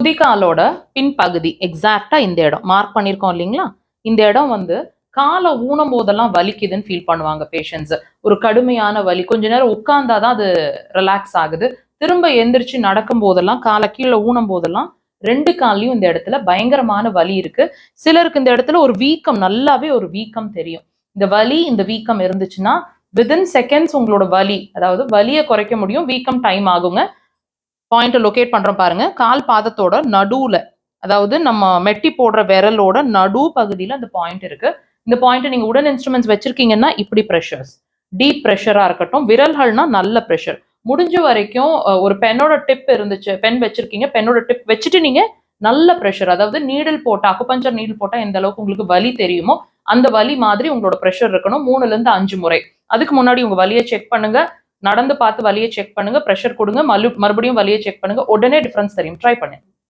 குதிகாலோட பின்பகுதி எக்ஸாக்டா இந்த இடம் மார்க் பண்ணியிருக்கோம் இல்லைங்களா? இந்த இடம் வந்து காலை ஊனம் போதெல்லாம் வலிக்குதுன்னு ஃபீல் பண்ணுவாங்க பேஷண்ட்ஸ். ஒரு கடுமையான வலி. கொஞ்ச நேரம் உட்கார்ந்தாதான் அது ரிலாக்ஸ் ஆகுது. திரும்ப எந்திரிச்சு நடக்கும் போதெல்லாம் காலை கீழே ஊனம் போதெல்லாம் 2 கால்லயும் இந்த இடத்துல பயங்கரமான வலி இருக்கு. சிலருக்கு இந்த இடத்துல ஒரு வீக்கம், நல்லாவே ஒரு வீக்கம் தெரியும். இந்த வலி, இந்த வீக்கம் இருந்துச்சுன்னா வித்தின் செகண்ட்ஸ் உங்களோட வலி, அதாவது வலியை குறைக்க முடியும், வீக்கம் டைம் ஆகுங்க. பாயிண்ட் லொகேட் பண்றோம் பாருங்க. கால் பாதத்தோட நடுவுல, அதாவது நம்ம மெட்டி போடுற விரலோட நடு பகுதியில அந்த பாயிண்ட் இருக்கு. இந்த பாயிண்ட் நீங்க உடன் இன்ஸ்ட்ருமெண்ட்ஸ் வச்சிருக்கீங்கன்னா இப்படி ப்ரெஷர்ஸ், டீப் ப்ரெஷரா இருக்கட்டும். விரல்கள்னா நல்ல ப்ரெஷர். முடிஞ்ச வரைக்கும் ஒரு பென்னோட டிப் இருந்துச்சு, பென் வச்சிருக்கீங்க, பென்னோட டிப் வச்சுட்டு நீங்க நல்ல ப்ரெஷர், அதாவது நீடில் போட்டா, அக்குபஞ்சர் நீடில் போட்டா எந்த அளவுக்கு உங்களுக்கு வலி தெரியுமோ அந்த வலி மாதிரி உங்களோட ப்ரெஷர் இருக்கணும் 3ல இருந்து 5 முறை. அதுக்கு முன்னாடி உங்க வலியை செக் பண்ணுங்க. நடந்து பார்த்து வலியை செக் பண்ணுங்க, ப்ரெஷர் கொடுங்க, மறுபடியும் வலியை செக் பண்ணுங்க. உடனே டிஃபரன்ஸ் தெரியும். ட்ரை பண்ணுங்க.